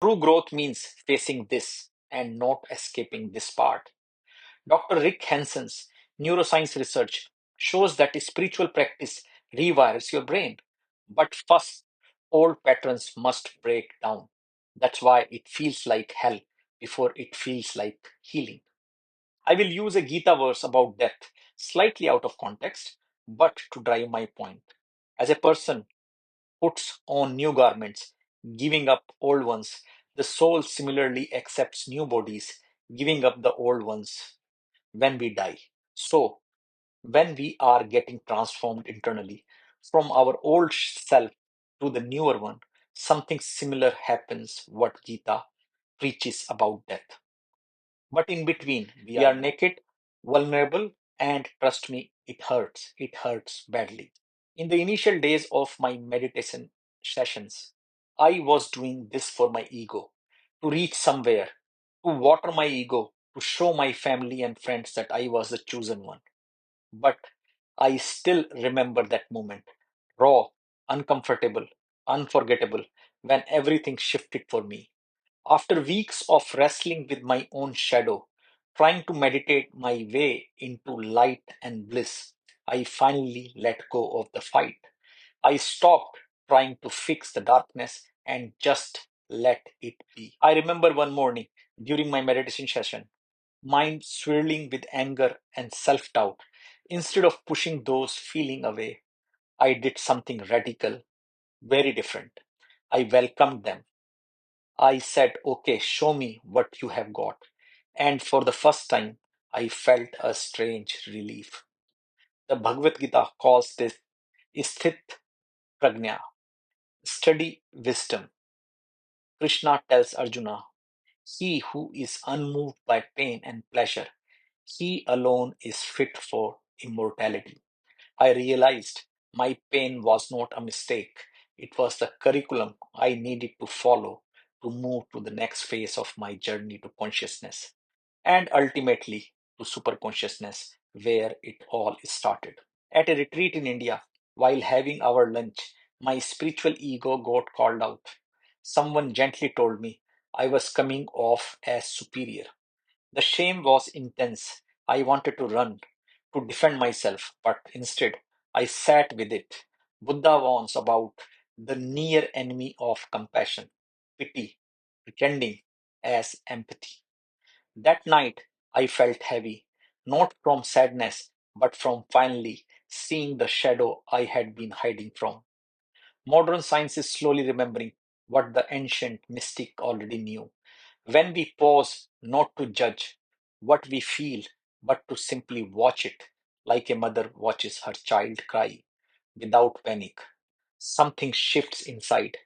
True growth means facing this and not escaping this part. Dr. Rick Hanson's neuroscience research shows that spiritual practice rewires your brain. But first, old patterns must break down. That's why it feels like hell before it feels like healing. I will use a Gita verse about death, slightly out of context, but to drive my point. As a person puts on new garments, giving up old ones, the soul similarly accepts new bodies, giving up the old ones when we die. So, when we are getting transformed internally from our old self to the newer one, something similar happens what Gita preaches about death. But in between, we are naked, vulnerable, and trust me, it hurts. It hurts badly. In the initial days of my meditation sessions, I was doing this for my ego, to reach somewhere, to water my ego, to show my family and friends that I was the chosen one. But I still remember that moment, raw, uncomfortable, unforgettable, when everything shifted for me. After weeks of wrestling with my own shadow, trying to meditate my way into light and bliss, I finally let go of the fight. I stopped trying to fix the darkness and just let it be. I remember one morning during my meditation session, mind swirling with anger and self doubt. Instead of pushing those feelings away, I did something radical, very different. I welcomed them. I said, okay, show me what you have got. And for the first time, I felt a strange relief. The Bhagavad Gita calls this sthit prajna, steady wisdom. Krishna tells Arjuna, he who is unmoved by pain and pleasure, he alone is fit for immortality. I realized my pain was not a mistake. It was the curriculum I needed to follow to move to the next phase of my journey to consciousness and ultimately to superconsciousness, where it all started. At a retreat in India, while having our lunch, my spiritual ego got called out. Someone gently told me I was coming off as superior. The shame was intense. I wanted to run, to defend myself, but instead I sat with it. Buddha warns about the near enemy of compassion, pity, pretending as empathy. That night I felt heavy, not from sadness, but from finally seeing the shadow I had been hiding from. Modern science is slowly remembering what the ancient mystic already knew. When we pause not to judge what we feel, but to simply watch it, like a mother watches her child cry without panic, something shifts inside.